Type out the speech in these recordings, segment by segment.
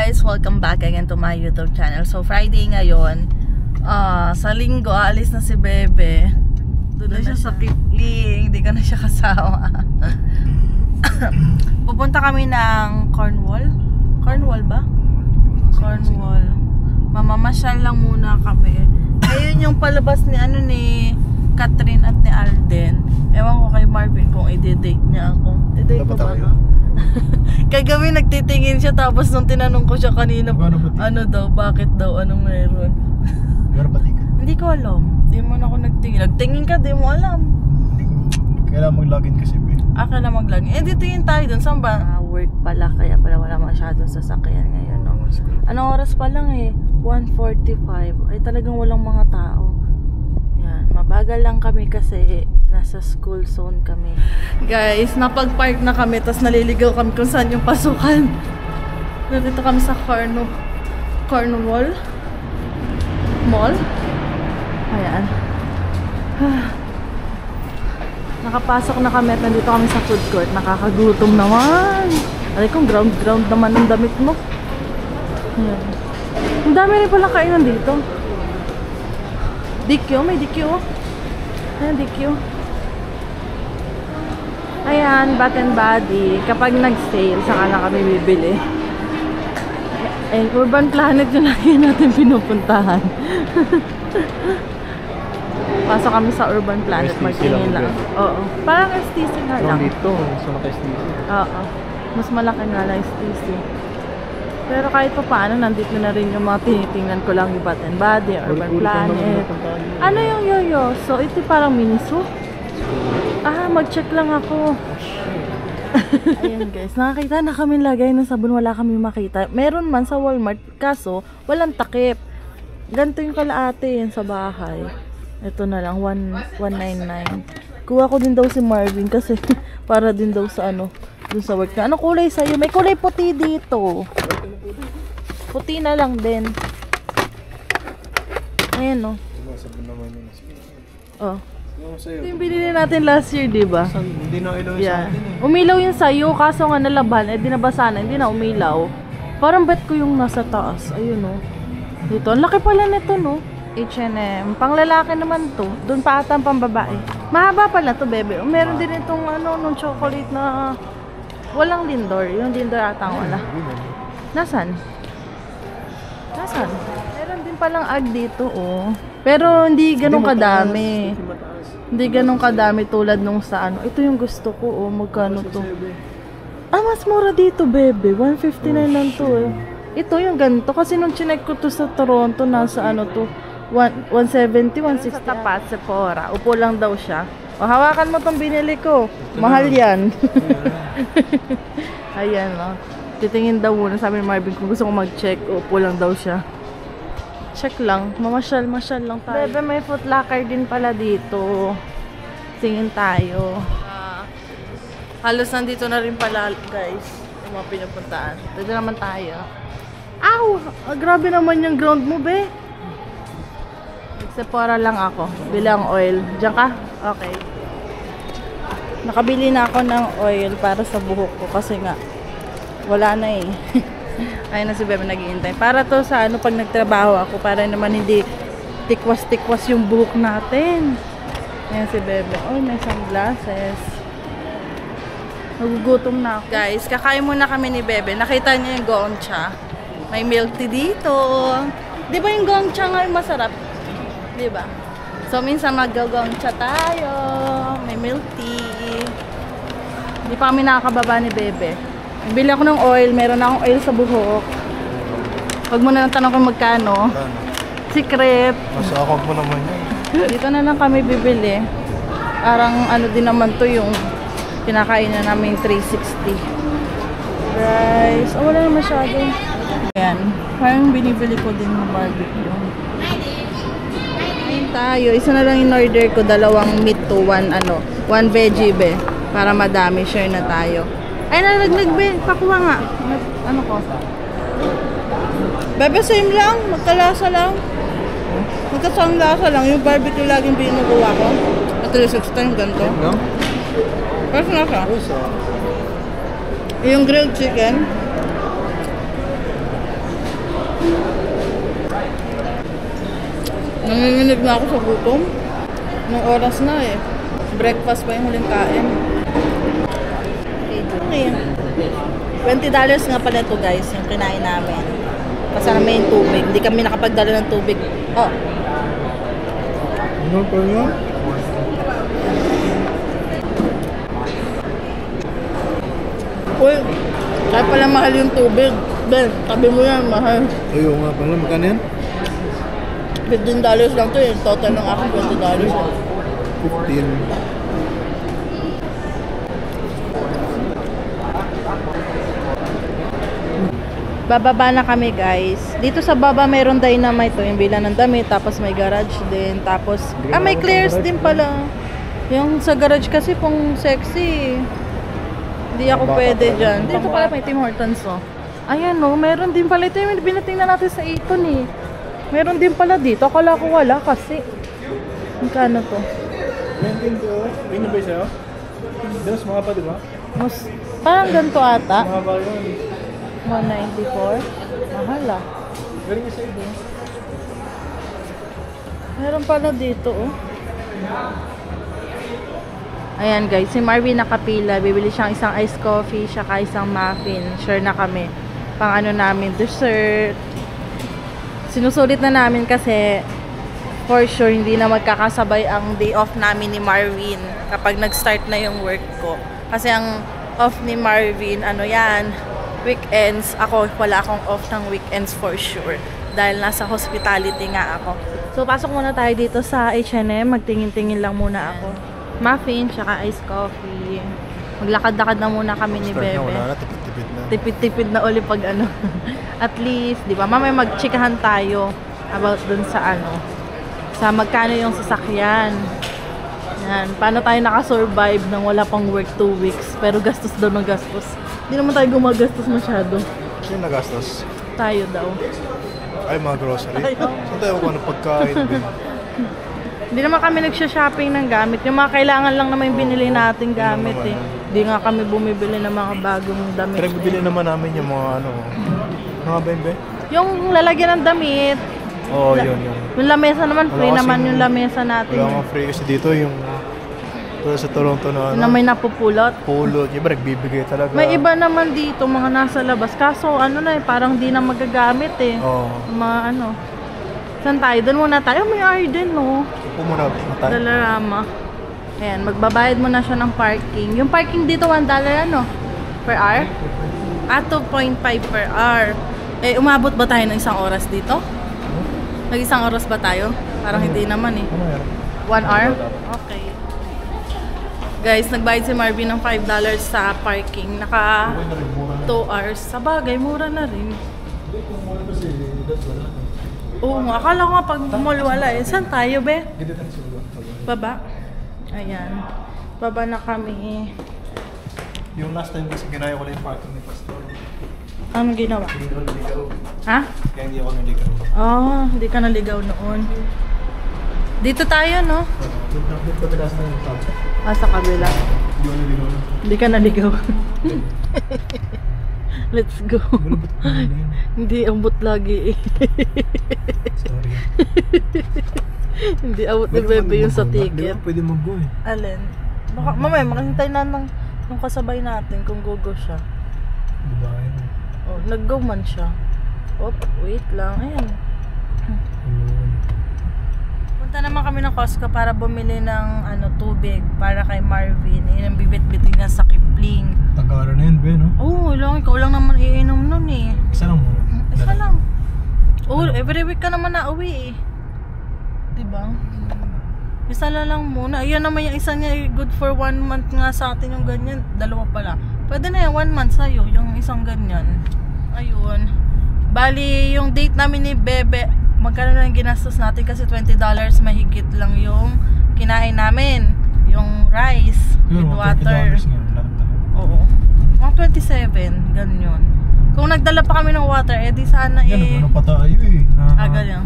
guys, welcome back again to my YouTube channel. So Friday ngayon, sa linggo aalis na si Bebe. Doon na siya sa Kipling, hindi ko na siya kasama. Pupunta kami ng Cornwall. Cornwall ba? Cornwall. Mamamasyal lang muna kami. Ayun yung palabas ni Catherine at ni Alden. Ewan ko kay Marvin kung i-date niya ako. I-date ko ba no? Kagabi nagtitingin siya, tapos nung tinanong ko siya kanina, ano daw, bakit daw, anong meron? Hindi ko alam. Di mo na ako nagtingin. Nagtingin ka, di mo alam. Kailangan mag-login kasi ba? Kailangan mag-login. Dito yun tayo dun. Saan ba? Work pala, kaya pala wala masyadong sasakyan ngayon. No? Anong oras pa lang 1:45. Ay talagang walang mga tao. Yan. Mabagal lang kami kasi nasa school zone kami. Guys, napag-park na kami, tapos naliligaw kami kung saan yung pasukan. Nandito kami sa Cornwall Mall. Ayan. Nakapasok na kami at nandito kami sa food court. Nakakagutom naman. Aray kong ground naman ng damit mo. Ayan. Ang dami rin pala kainan dito. DQ, may DQ. Ayan, DQ. Ayan, Bath and Body. Kapag nag-sale, saka na kami bibili. Ayan, Urban Planet yung lagi natin pinupuntahan. Pasok kami sa Urban Planet, magtingin lang. Oo. Parang STC nga lang. Dito, mas malaki STC. Oo. Mas malaki nga lang STC. Pero kahit pa paano, nandito na rin yung mga tinitingnan ko lang, yung Bath and Body, Urban Planet. Ano yung yoyo? So, ito parang Miniso? Mag-check lang ako. Ayan guys, nakakita na kami lagay ng sabon, wala kami makita. Meron man sa Walmart, kaso walang takip. Ganito yung kalaate yan sa bahay. Ito na lang, 199. Kuha ko din daw si Marvin kasi para din daw sa dun sa work na. Ano kulay sa'yo? May kulay puti dito. Puti na lang din. Ayan oh. Ito yung binili natin last year, diba? Hindi na ilaw sa atin Umilaw yung sa'yo, kaso nga nalaban, di nabasa na, hindi na umilaw. Parang bet ko yung nasa taas. Ayun Dito, ang laki pala nito H&M. Pang lalaki naman to. Doon pa ata ang pambabae. Mahaba pala to, bebe. Meron din itong nung chocolate na walang lindor. Yung lindor ata wala. Nasaan? Meron din palang ag dito, Pero hindi ganun kadami. Hindi ganun kadami tulad nung sa Ito yung gusto ko, magkano to? Mas mura dito, bebe. 159 lang to, Ito yung ganito. Kasi nung chinek ko to sa Toronto, nasa 170, 160. Sa tapat, Sephora. Upo lang daw siya. Hawakan mo tong binili ko. Mahal yan. Ayan, titingin daw muna. Sabi ni Marvin kung gusto ko mag-check. Upo lang daw siya. Check lang. Mamasyal lang tayo. Bebe, may Foot Locker din pala dito. Tingin tayo. Halos nandito na rin pala, guys. Yung mga pinupuntaan. Dito naman tayo. Ow! Grabe naman yung ground mo, be. Sephora lang ako. Bilang oil. Diyan ka? Okay. Nakabili na ako ng oil para sa buhok ko kasi nga wala na Ayun na si Bebe nag-iintay. Para to sa pag nagtrabaho ako, para naman hindi tikwas-tikwas yung buhok natin. Ayan si Bebe. May sunglasses. Nagugutom na ako. Guys, kakain muna kami ni Bebe. Nakita niyo yung gongcha. May milk tea dito. Di ba yung gongcha nga yung masarap? Di ba? So, minsan mag-gongcha tayo. May milk tea. Hindi pa kami nakakababa ni Bebe. Bili ako ng oil. Meron akong oil sa buhok. Huwag mo na lang tanong kung magkano. Secret. Masakog mo naman yan. Dito na lang kami bibili. Parang din naman to yung kinakain na namin 360. Rice. Wala na masyado. Ayan. Parang binibili ko din ng barbecue. Ayan tayo. Isa na lang in order ko. 2 meat to 1 veggie be. Para madami. Share na tayo. Ay, nalaglag be. Pakuha nga. Ko? Bebe, same lang. Magkalasa lang. Magkasang lasa lang. Yung barbecue laging binukuha ko. At 360 yung ganito. Kasi nasa? Yung grilled chicken. Nanginginig na ako sa gutom. Nung oras na eh. Breakfast pa yung huling kain. Okay. $20 nga pala ito guys, yung kinain namin. Kasama may yung tubig. Hindi kami nakapagdala ng tubig. Oh. Ano pa yun? Uy, kaya pala mahal yung tubig. Ben, sabi mo yan, mahal. Ayaw nga pala, magkano yan? $15 lang to eh. Total ng akin, $20. 15. Bababa na kami guys. Dito sa baba mayroon dynamite to, yung bilan ng damit, tapos may garage din, tapos may clears din pala. Yung sa garage kasi pong sexy. Hindi ako pwede dyan. Dito pala may Tim Hortons oh. Ayan no, meron din pala ito yung binatingnan natin sa Eton eh. Meron din pala dito, akala ko wala kasi. Magkano to? 20 to. Tingnan ba sa'yo? Mas mga pa diba? Parang ganito ata. Mga ba yun? 194. Mahal ah. Galing ka sa iba. Meron pala dito oh. Ayan guys, si Marvin nakapila. Bibili siyang isang iced coffee, saka isang muffin. Sure na kami. Pang ano namin, dessert. Sinusulit na namin kasi for sure hindi na magkakasabay ang day off namin ni Marvin kapag nag-start na yung work ko. Kasi ang off ni Marvin, ano yan, weekends. Ako, wala akong off ng weekends for sure. Dahil nasa hospitality nga ako. So, pasok muna tayo dito sa H&M. Magtingin-tingin lang muna ako. Muffin, tsaka iced coffee. Maglakad-lakad na muna kami ni Bebe. Wala na, tipid-tipid na. Tipid-tipid na uli pag ano. At least, di ba? Mamaya magchikahan tayo about dun sa ano. Sa magkano yung sasakyan. Yan. Paano tayo nakasurvive nang wala pang work 2 weeks. Pero gastos daw ng gastos. Hindi naman tayo gumagastos masyado. Sino nagastos? Tayo daw. Ay, mga grocery. Saan tayo kung ano pagkain? Hindi naman kami nagsha-shopping ng gamit. Yung mga kailangan lang naman yung binili nating gamit eh. Hindi nga kami bumibili ng mga bagong damit. Pero bibili naman namin yung mga ano, mga bembe. Yung lalagyan ng damit. Oo, yun. Yung lamesa naman, free Wala naman kasing- yung lamesa natin. Wala akong free kasi dito yung tulad sa Toronto na Yung na may napupulot. pulot. Yung iba nagbibigay talaga. May iba naman dito, mga nasa labas. Kaso ano na eh, parang di na magagamit eh. Oo. Mga ano. Saan tayo? Doon muna tayo. May Arden no. Upo muna tayo. Dalarama. Ayan, magbabayad muna siya ng parking. Yung parking dito, $1 ano? Per hour? 2.5 per hour. Eh, umabot ba tayo ng isang oras dito? Nag-isang oras ba tayo? Parang hindi naman eh. Ano yan? 1 hour? Okay. Guys, nagbayad si Marvin ng $5 sa parking. Naka 2 hours. Sa bagay, mura na rin. Oo nga, akala ko nga pag mall wala eh. Saan tayo be? Baba? Ayan. Baba na kami. Yung last time kasi ginaya ko lang yung parking ni Pastor. Anong ginawa? Hindi ko naligaw. Ha? Kaya hindi ako naligaw. Oh, hindi ka naligaw noon. Dito tayo, no? Dito ka last time yung sabi. Sa kabila. Hindi ako naligaw. Hindi ka naligaw. Let's go. Hindi, ambot lagi eh. Sorry. Hindi abot ni Bebe yung sa ticket. Pwede mag-go eh. Alin? Baka, mamaya, makahintay na ng kasabay natin kung go siya. Babae na. Oh, nag-go man siya. Oh, wait lang. Ayan. Punta naman kami ng Costco para bumili ng tubig para kay Marvin. Yun ang bibit-bitin niya sa Kipling. Tagara na yun, Ben, no? Oh, ikaw lang naman iinom nun eh. Isa lang muna. Isa lang. Oh, every week ka naman nauwi eh. Diba? Isa lang muna. Ayan naman yung isa niya, good for 1 month nga sa atin yung ganyan. 2 pala. Pwede na yan, 1 month sa'yo, yung isang ganyan. Ayun. Bali, yung date namin ni Bebe, magkano na yung ginastos natin kasi $20 mahigit lang yung kinain namin. Yung rice with water. Oo. Mga 27, ganyan. Kung nagdala pa kami ng water, edi sana Yan, ano pa tayo eh. ganyan.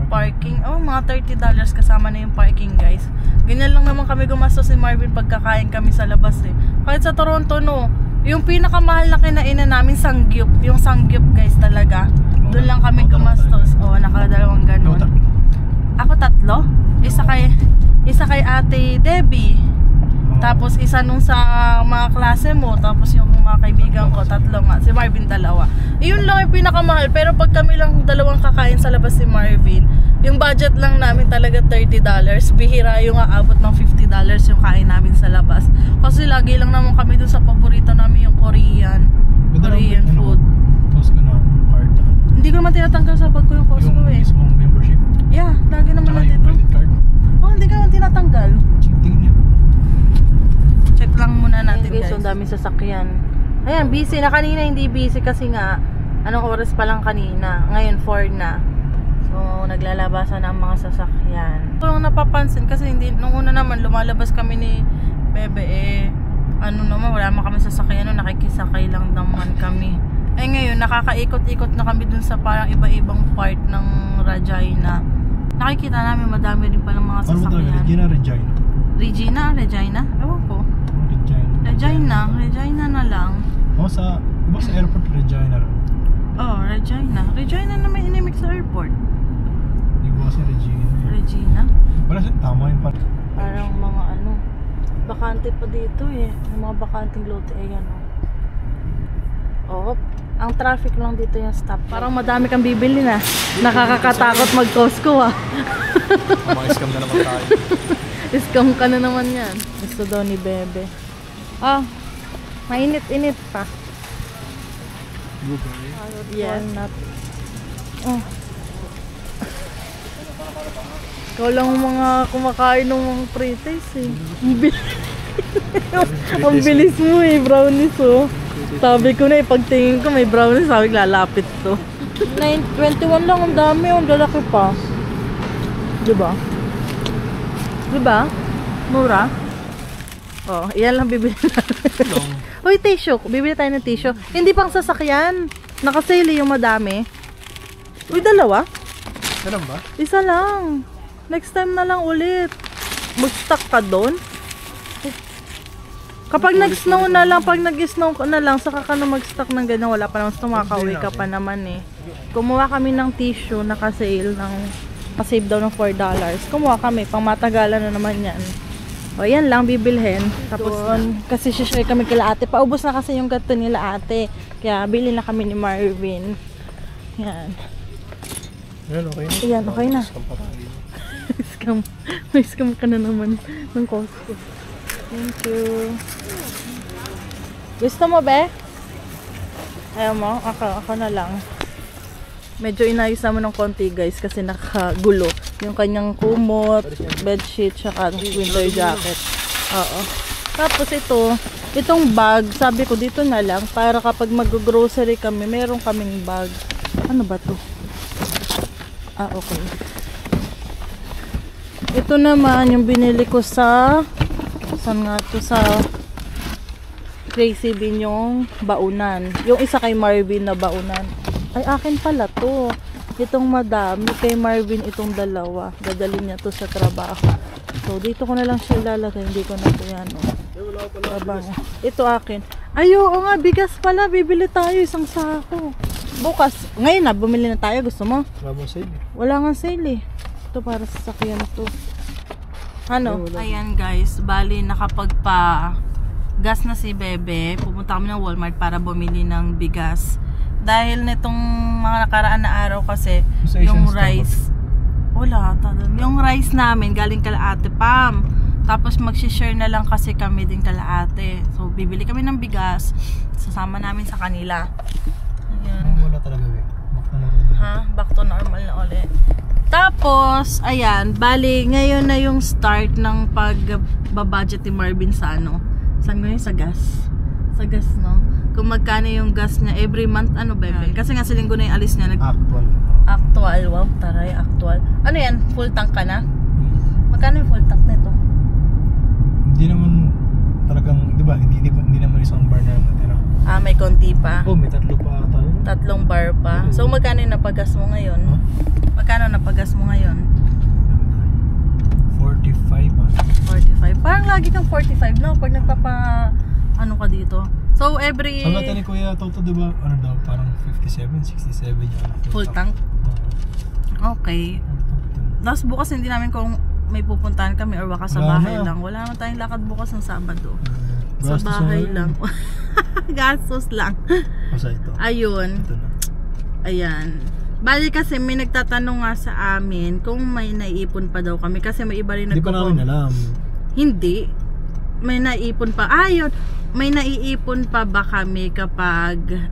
Parking. Oh, mga $30 kasama na yung parking, guys. Ganyan lang naman kami gumastos ni Marvin pagkakain kami sa labas eh. Kahit sa Toronto, no. Yung pinakamahal na kinainan namin, Sangyup. Yung Sangyup, guys, talaga. Doon lang kami gumastos. Oo, nakadalawang ganun. Ako 3. Isa kay Ate Debbie. Tapos isa nung sa mga klase mo. Tapos yung mga kaibigan ko, 3 nga. Si Marvin 2. Iyon lang yung pinakamahal. Pero pag kami lang 2 kakain sa labas si Marvin, yung budget lang namin talaga $30. Bihira yung aabot ng $50 yung kain namin sa labas. Kasi lagi lang naman kami dun sa paborito namin yung Korean food. Costco na card na. Hindi ko naman tinatanggal sa bag ko yung Costco Yung eh. mismong membership. Yeah, lagi naman Tsaka na yung dito. credit card. Oh, hindi ko naman tinatanggal. Tingin niya. Check lang muna natin guys. Ang daming sasakyan. Ayan, busy na kanina, hindi busy kasi nga anong oras pa lang kanina. Ngayon 4 na. So, naglalabasan ang mga sasakyan. Ito lang napapansin kasi hindi, nung una naman lumalabas kami ni Bebe ano naman, wala naman kami sasakyan, nakikisakay lang naman kami. Ngayon, nakakaikot-ikot na kami dun sa parang iba-ibang part ng Regina. Nakikita namin madami rin palang mga sasakyan. Regina? Regina? Ewan ko. Regina na lang. Iba sa airport, Regina rin. Oh, Regina na may inimik sa airport. Iba kasi Regina? Wala siya, tama yung part. Parang mga bakante pa dito eh. Yung mga bakanting lote, ayan oh. Ang traffic lang dito yung stop. Parang madami kang bibili na. Nakakakatakot mag-Costco ah. Mga-scam na naman tayo. Scam ka na naman yan. Gusto daw ni Bebe. Mainit-init pa. Yes. Oh. Ikaw lang mga kumakain ng mga pre-taste eh. Ang bilis mo eh, brownies oh. Sabi ko na pagtingin ko may brownies, sabi ko lalapit to. 21 lang, ang dami, ang lalaki pa. Diba? Mura? Oh, iyan lang bibili natin. Uy, tissue. Bibili tayo ng tissue. Hindi pang sasakyan. Nakasale yung madami. Uy, 2? Isa lang ba? Isa lang. Next time na lang ulit. Mag-stock ka doon. Kapag nag-snow na lang, pag nag-snow na lang, saka ka na mag-stock ng ganyan. Wala pa naman snow, makakauwi ka pa naman eh. Kumuha kami ng tissue, naka-sale ng, pa-save daw ng $4. Kumuha kami, pang matagalan na naman yan. O yan lang, bibilhin. Tapos, kasi share kami kila ate. Paubos na kasi yung gato nila ate. Kaya, bili na kami ni Marvin. Yan. Yan, okay na. Yan, okay na. Scam. May scam ka na naman ng Costco. Thank you. Gusto mo, be? Ayaw mo? Ako na lang. Medyo inayos naman ng konti, guys, kasi nakagulo. Yung kanyang kumot, bedsheet, saka winter jacket. Oo. Tapos itong bag, sabi ko dito na lang, para kapag mag-grocery kami, meron kaming bag. Ano ba to? Okay. Ito naman yung binili ko sa saan nga to, sa Crazy Bean, yung baunan. Yung isa kay Marvin na baunan. Ay, akin pala to. Itong madami kay Marvin, itong 2. Dadalhin niya to sa trabaho. So, dito ko na lang siya ilalagay. Hindi ko na to yan. Trabaho. Ito akin. Ay, oo nga, bigas pala. Bibili tayo isang sako. Bukas. Ngayon na, bumili na tayo. Gusto mo? Wala nga sale eh. Ito para sa sakyan to. Ayan guys, bali nakapagpa gas na si Bebe. Pumunta kami ng Walmart para bumili ng bigas. Dahil nitong mga nakaraan na araw kasi yung rice, yung rice namin galing kala Ate Pam. Tapos mag-share na lang kasi kami din kala ate. So bibili kami ng bigas, sasama namin sa kanila. Ayan. Wala talaga eh. Back to normal na ulit. Tapos, ayan, bali, ngayon na yung start ng pag-budget ni Marvin sa saan ngayon? Sa gas. Sa gas, no? Kung magkano yung gas niya every month, Bebe? Kasi nga sa linggo na yung alis niya. Actual, wow, taray, actual. Ano yan? Full tank ka na? Magkano yung full tank nito? Hindi naman talagang, di ba, hindi naman isang bar na natira. May konti pa? May 3 pa tayo. 3 bar pa? So, magkano yung napagas mo ngayon? Magkano napagas mo ngayon? 45. Parang lagi kang 45, no? Pag ka dito. So, every... Sabi natin ni Kuya Toto, diba, parang 57, 67 yan. Full tank? Okay. Tapos bukas hindi namin kung may pupuntahan kami or baka sa Wala bahay na. lang. Wala naman tayong lakad bukas ng Sabado. Sa Gastos bahay na lang. Gastos lang. Basta ito. Ayun. Ito na. Ayan. Bali kasi may nagtatanong nga sa amin kung may naiipon pa daw kami. Kasi may iba rin Hindi pa namin alam. Hindi. May naiipon pa. Ayun. May naiipon pa ba kami kapag...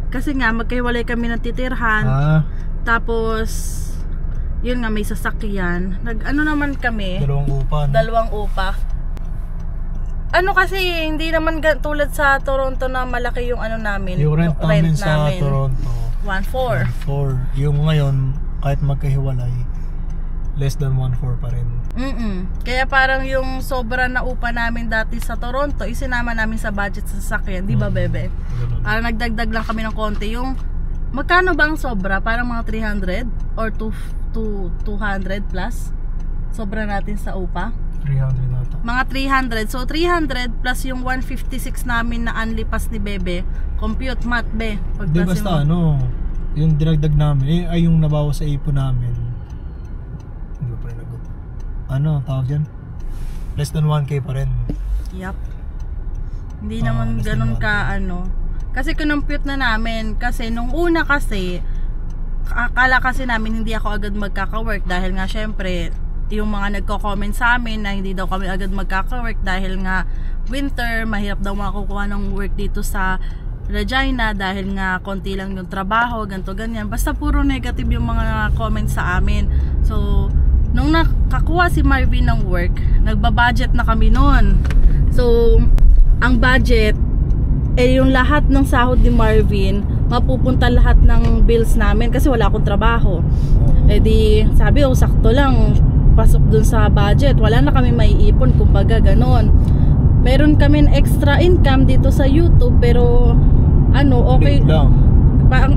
Kasi nga magkahiwalay kami ng titirhan. Tapos... Yun nga, may sasakyan. Ano naman kami? Dalawang upa. Ano kasi, hindi naman tulad sa Toronto na malaki yung ano namin. Yung rent namin sa Toronto. 1.4. 1.4. Yung ngayon, kahit magkahiwalay, less than 1.4 pa rin. Kaya parang yung sobra na upa namin dati sa Toronto, isinama namin sa budget sa sasakyan. Di ba, bebe? Parang nagdagdag lang kami ng konti. Yung, magkano bang sobra? Parang mga 300 or 200 plus sobra natin sa upa 300 nata. Mga 300, so 300 plus yung 156 namin na unlipas ni Bebe, compute math be. Di basta ano, yung dinagdag namin ay yung nabawas sa ipon namin, hindi pa rin ano tawag dyan, less than 1k pa rin. Yup. Hindi naman ganun ka ano, kasi kinumpute na namin. Kasi nung una kasi akala kasi namin hindi ako agad magkaka-work dahil nga syempre yung mga nagko-comment sa amin na hindi daw kami agad magkaka-work dahil nga winter, mahirap daw makakuha ng work dito sa Regina dahil nga konti lang yung trabaho, ganto ganyan. Basta puro negative yung mga comments sa amin. So nung nakakuha si Marvin ng work, nagbabudget na kami noon. So ang budget yung lahat ng sahod ni Marvin mapupunta lahat ng bills namin kasi wala akong trabaho. Di sabi sakto lang pasok dun sa budget, wala na kami maiipon, kumbaga ganon. Meron kami extra income dito sa YouTube pero ano okay lang. Parang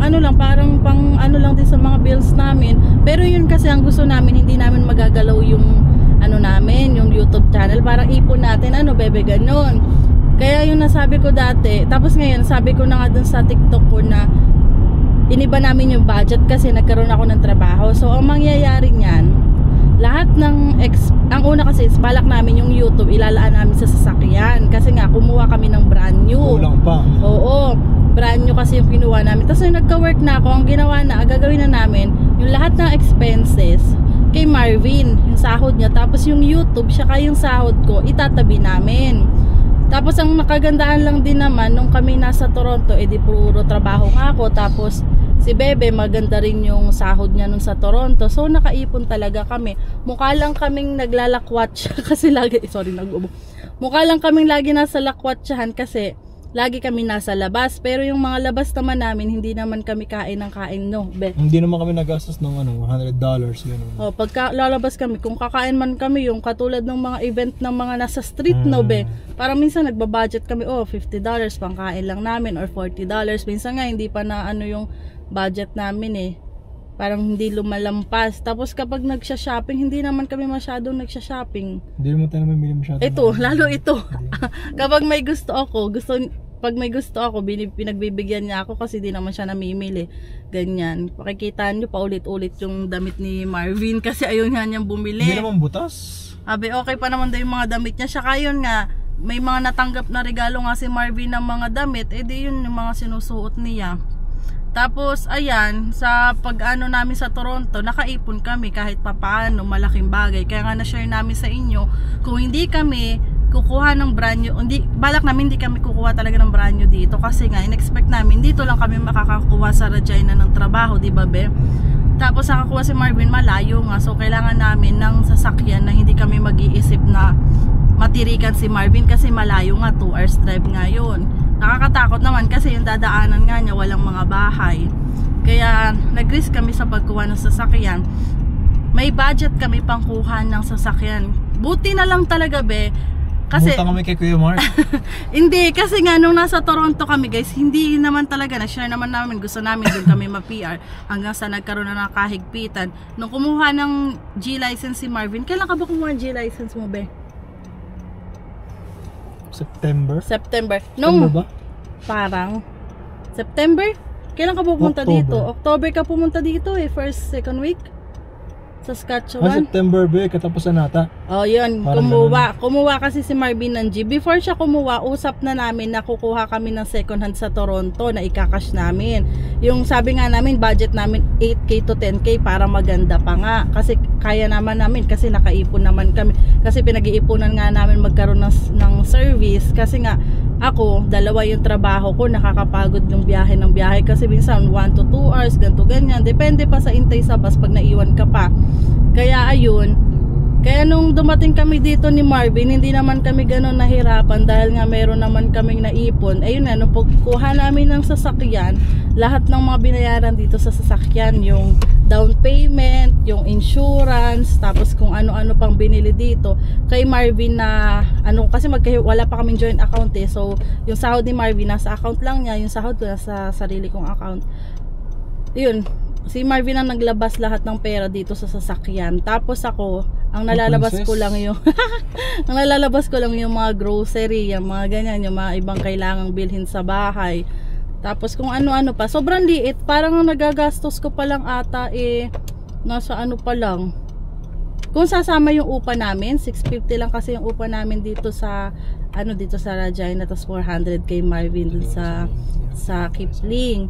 pang ano lang din sa mga bills namin. Pero yun kasi ang gusto namin, hindi namin magagalaw yung ano namin, yung YouTube channel, parang ipon natin bebe ganon. Kaya yung nasabi ko dati, tapos ngayon sabi ko na nga dun sa TikTok ko na iniba namin yung budget kasi nagkaroon ako ng trabaho. So ang mangyayari niyan, lahat ng ang una kasi is balak namin yung YouTube ilalaan namin sa sasakyan kasi nga kumuha kami ng brand new. Kulang pa. Oo, brand new kasi yung kinuha namin. Tapos yung nagka-work na ako, ang ginawa na, gagawin na namin yung lahat ng expenses kay Marvin, yung sahod niya, tapos yung YouTube, saka yung sahod ko itatabi namin. Tapos ang nakagandahan lang din naman nung kami nasa Toronto, di puro trabaho nga ako. Tapos si Bebe, maganda rin yung sahod niya nung sa Toronto. So nakaipon talaga kami. Mukha lang kaming naglalakwat kasi lagi, mukha lang kaming lagi nasa lakwatsahan kasi lagi kami nasa labas. Pero yung mga labas naman namin, hindi naman kami kain ng kain, no, Be? Hindi naman kami nagastos ng $100 gano'n. Pagka lalabas kami, kung kakain man kami, yung katulad ng mga event ng mga nasa street, no, Be? Parang minsan nagbabudget kami, $50 pang kain lang namin or $40. Minsan nga hindi pa na yung budget namin parang hindi lumalampas. Tapos kapag nagsha-shopping, hindi naman kami masyadong nagsha-shopping. Hindi naman tayo namimili masyadong. Lalo ito. Kapag may gusto ako, pag may gusto ako, pinagbibigyan niya ako kasi di naman siya namimili. Ganyan. Pakikita niyo paulit-ulit yung damit ni Marvin kasi ayaw nga niyang bumili. Hindi naman butas. Okay pa naman daw yung mga damit niya. Saka yun nga, may mga natanggap na regalo nga si Marvin ng mga damit. Di yun yung mga sinusuot niya. Tapos ayan, sa pag-ano namin sa Toronto, nakaipon kami kahit papaano, malaking bagay. Kaya nga na-share namin sa inyo, kung hindi kami kukuha ng brand new, balak namin hindi kami kukuha talaga ng brand new dito kasi nga in-expect namin dito lang kami makakakuha sa Regina ng trabaho, di ba, Be? Tapos nakakuha si Marvin malayo nga, so kailangan namin ng sasakyan na hindi kami mag-iisip na matirikan si Marvin kasi malayo nga, 2 hours drive nga yun. Nakakatakot naman kasi yung dadaanan nga niya walang mga bahay. Kaya nag-risk kami sa pagkuha ng sasakyan. May budget kami pang kuha ng sasakyan. Buti na lang talaga, Be, kasi pumunta kami kay Kuya Mark. hindi, kasi nga nung nasa Toronto kami, guys, hindi naman talaga, na-share naman namin, gusto namin doon kami ma-PR hanggang sa nagkaroon na ng kahigpitan. Nung kumuha ng G-license si Marvin, kailan ka ba kumuha ng G-license mo, Be? September. Nung ba? Parang September? Kailan ka pupunta October. dito? October ka pumunta dito first, second week? Saskatchewan. September ba? Katapusan nata. Oh, yun. Parang Kumuha kasi si Marvin ng Jeep. Before siya kumuha, usap na namin na kukuha kami ng second hand sa Toronto na ikakash namin. Yung sabi nga namin, budget namin 8K to 10K para maganda pa nga. Kasi kaya naman namin, kasi nakaipon naman kami. Kasi pinag-iipunan nga namin magkaroon ng service. Kasi nga, ako, dalawa yung trabaho ko, nakakapagod yung biyahe ng biyahe. Kasi minsan 1 to 2 hours, ganto ganyan. Depende pa sa intay sa bus pag naiwan ka pa. Kaya ayun, kaya nung dumating kami dito ni Marvin, hindi naman kami gano'n nahirapan dahil nga meron naman kaming naipon. Ayun na, nung pagkuha namin ng sasakyan, lahat ng mga binayaran dito sa sasakyan, yung down payment, yung insurance, tapos kung ano-ano pang binili dito, kay Marvin na, kasi wala pa kaming joint account so yung sahod ni Marvin nasa account lang niya, yung sahod ko nasa sarili kong account. Yun, si Marvin ang naglabas lahat ng pera dito sa sasakyan. Tapos ako, ang nalalabas ko lang yung ang nalalabas ko lang yung mga grocery, yung mga ganyan, yung mga ibang kailangang bilhin sa bahay. Tapos kung ano-ano pa, sobrang liit, parang ang nagagastos ko pa lang ata nasa ano pa lang. Kung sasama yung upa namin, 650 lang kasi yung upa namin dito sa dito sa Regina, tapos 400 kay Marvin dun sa Kipling.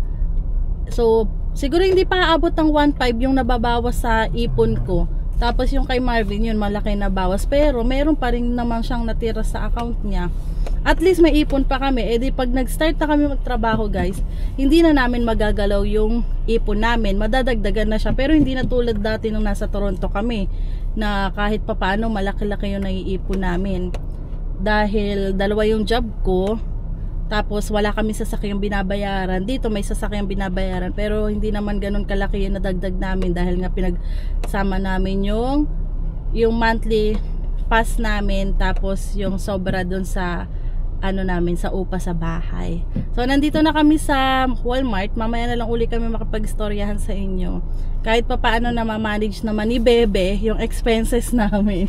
So siguro hindi pa aabot ng 1.5 yung nababawas sa ipon ko. Tapos yung kay Marvin, yun malaki na bawas. Pero meron pa rin naman siyang natira sa account niya. At least may ipon pa kami. Eh di pag nag-start na kami magtrabaho guys, hindi na namin magagalaw yung ipon namin. Madadagdagan na siya. Pero hindi na tulad dati nung nasa Toronto kami, na kahit papaano malaki-laki yung naiipon namin. Dahil dalawa yung job ko, tapos wala kami sasakyang binabayaran. Dito may sasakyang binabayaran, pero hindi naman ganun kalaki yung nadagdag namin dahil nga pinagsama namin yung monthly pass namin, tapos yung sobra dun sa namin sa upa sa bahay. So nandito na kami sa Walmart. Mamaya na lang uli kami makapag-istoryahan sa inyo. Kahit pa paano na ma-manage naman ni Bebe yung expenses namin.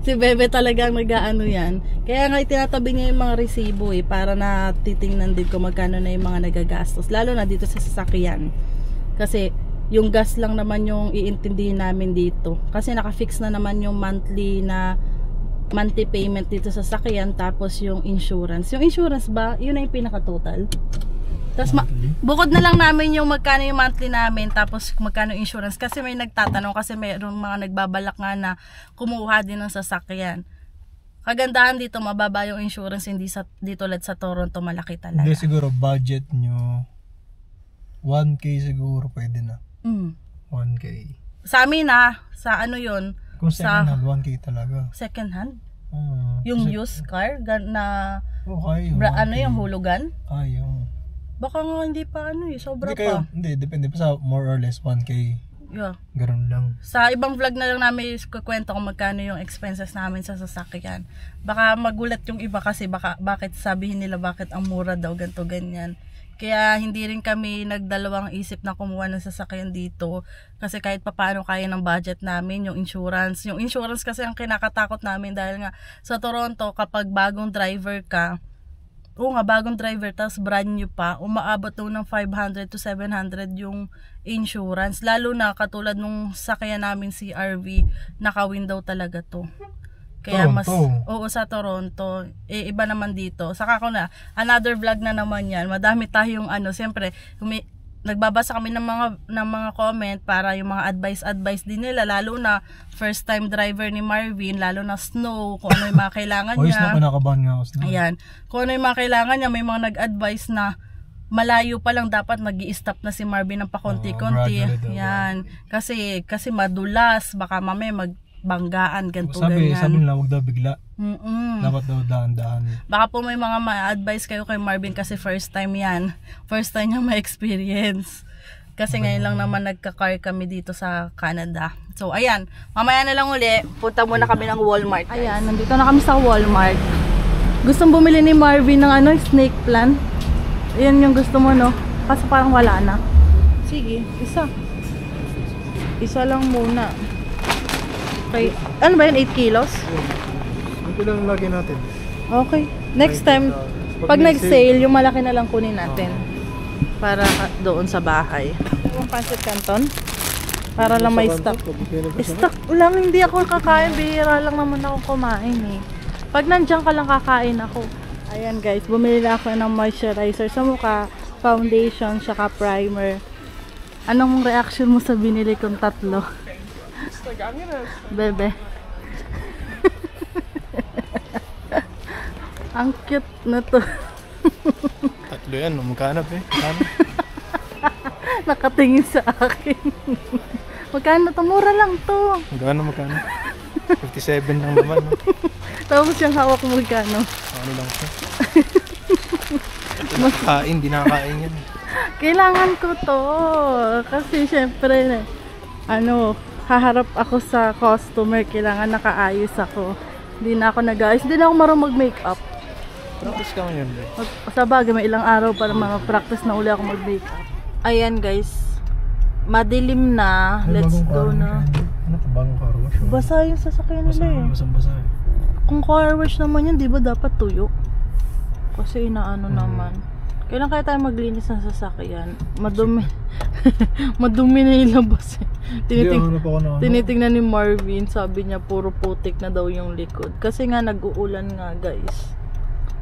Si Bebe talagang nag-aano yan. Kaya nga itinatabi niya yung mga resibo para na titingnan din ko magkano na yung mga nagagastos. Lalo na dito sa sasakyan. Kasi yung gas lang naman yung iintindihin namin dito. Kasi nakafix na naman yung monthly payment dito sa sasakyan, tapos yung insurance. Yung insurance ba, yun na yung pinaka-total. Tapos bukod na lang namin yung magkano yung monthly namin, tapos magkano yung insurance. Kasi may nagtatanong, kasi mayroong mga nagbabalak nga na kumuha din ng sasakyan. Kagandahan dito, mababa yung insurance, hindi tulad sa Toronto, malaki talaga. Hindi, siguro budget nyo 1K siguro pwede na. 1K. Sa amin sa yun, kung second hand, 1K talaga. Second hand? Yung used car na okay, yung hulugan? Yung baka nga hindi pa sobra pa. Hindi, depende pa sa more or less 1K. Yeah. Ganun lang. Sa ibang vlog na lang namin kukwento kung magkano yung expenses namin sa sasakyan. Baka magulat yung iba kasi bakit sabihin nila bakit ang mura daw, ganto ganyan. Kaya hindi rin kami nagdalawang isip na kumuha ng sasakyan dito. Kasi kahit papaano kaya ng budget namin, yung insurance. Yung insurance kasi ang kinakatakot namin dahil nga sa Toronto, kapag bagong driver ka, bagong driver, tapos brand new pa, umaabot ng 500 to 700 yung insurance. Lalo na katulad nung sakyan namin si RV, naka-window talaga to. Kaya sa Toronto, iba naman dito. Saka ko na, another vlog na naman yan. Madami tayong siyempre, nagbabasa kami ng mga comment para yung mga advice din nila, lalo na first time driver ni Marvin, lalo na snow, kung ano yung mga kailangan niya. Snow, kinakabahan nga ako snow. Ayan, kung ano yung mga kailangan niya, may mga nag-advise na malayo pa lang dapat magi-stop na si Marvin ng pakonti-konti. Yan, kasi madulas, baka mamaya banggaan, ganito ganyan. Sabi nila, huwag daw bigla. Dapat daw daan-daan. Baka po may mga ma-advise kayo kay Marvin kasi first time yan. First time niya ma-experience. Kasi ngayon lang naman nagka-car kami dito sa Canada. So ayan, mamaya na lang uli, punta muna kami ng Walmart. Ayan, nandito na kami sa Walmart. Gustong bumili ni Marvin ng snake plant. Ayan yung gusto mo, no? Kasi parang wala na. Sige, isa lang muna. Okay. Ano ba yun? 8 kilos? Ito lang lagyan natin. Okay. Next time, pag nag-sale, yung malaki na lang kunin natin. Para doon sa bahay. Yung pancit canton? Para lang may stock. Stock lang, hindi ako kakain. Bihira lang naman ako kumain eh. Pag nandiyan ka lang kakain ako. Ayan guys, bumili na ako ng moisturizer sa mukha, foundation, saka primer. Anong reaction mo sa binili kong tatlo? Bebe. Ang cute na to. Tatlo yan, magkano eh? Nakatingin sa akin. Magkano to? Mura lang to. Magkano? 57 lang naman. No? Tapos yung hawak mo magkano? Ano lang siya? Nakakain, di nakakain yan. Kailangan ko to. Kasi syempre, haharap ako sa customer. Kailangan nakaayos ako. Hindi na ako nag-ayos. Hindi na ako marunong mag-makeup. Practice ka ngayon, bro. Sa bagay, may ilang araw para mag-practice na uli ako mag-makeup. Ayan guys. Madilim na. Let's go na. Ano ito? Bagong car wash? Basa yung sasakyan nila eh. Basang-basa eh. Kung car wash naman yan, di ba dapat tuyo? Kasi inaano naman. Kailan kaya tayo maglinis ng sasakyan? Madumi. Madumi na yung labas eh. Tinitingnan ni Marvin, sabi niya puro putik na daw yung likod. Kasi nga nag-uulan nga guys.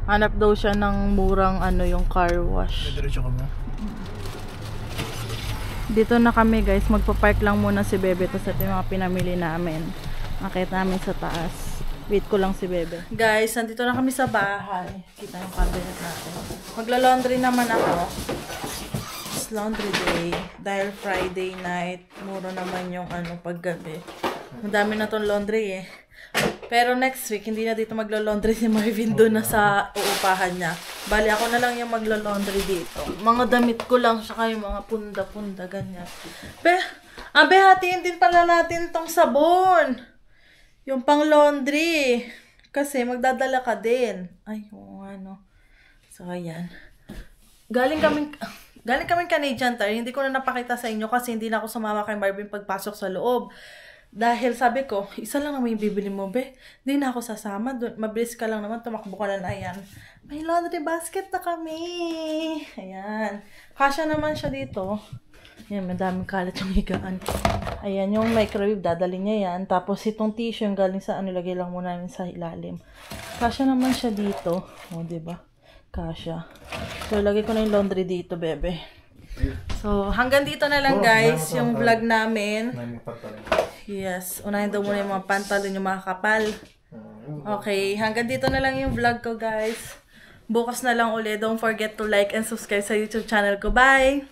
Hanap daw siya ng murang yung car wash. Diretso ka ba? Dito na kami guys, magpa-park lang muna si Bebe. Tapos ito yung mga pinamili namin. Nakita namin sa taas. Wait ko lang si Bebe. Guys, nandito na kami sa bahay. Kita yung cabinet natin. Magla-laundry naman ako. It's laundry day. Dahil Friday night, muro naman yung paggabi. Madami na tong laundry eh. Pero next week, hindi na dito magla-laundry si Marvin, doon na sa uupahan niya. Bali, ako na lang yung magla-laundry dito. Mga damit ko lang, saka yung mga punda-punda, ganyan. Hatiin din pala natin tong sabon. Yung pang laundry. Kasi magdadala ka din. Ay, So, ayan. Galing kaming Canadian Tire. Hindi ko na napakita sa inyo kasi hindi na ako sumama kay Marvin pagpasok sa loob. Dahil sabi ko, isa lang naman yung bibili mo, be. Hindi na ako sasama. Mabilis ka lang naman, tumakbo ka na. Ayan. May laundry basket na kami. Ayan. Kasya naman siya dito. Ayan, madaming kalat yung higaan. Ayan, yung microwave, dadali niya yan. Tapos itong tissue, yung galing sa lagay lang muna namin sa ilalim. Kasya naman siya dito. O, diba? Kasya. So, lagay ko na yung laundry dito, bebe. So, hanggang dito na lang guys, yung vlog namin. Yes, unahin daw muna yung mga pantalon, yung mga kapal. Okay, hanggang dito na lang yung vlog ko guys. Bukas na lang ulit. Don't forget to like and subscribe sa YouTube channel ko. Bye!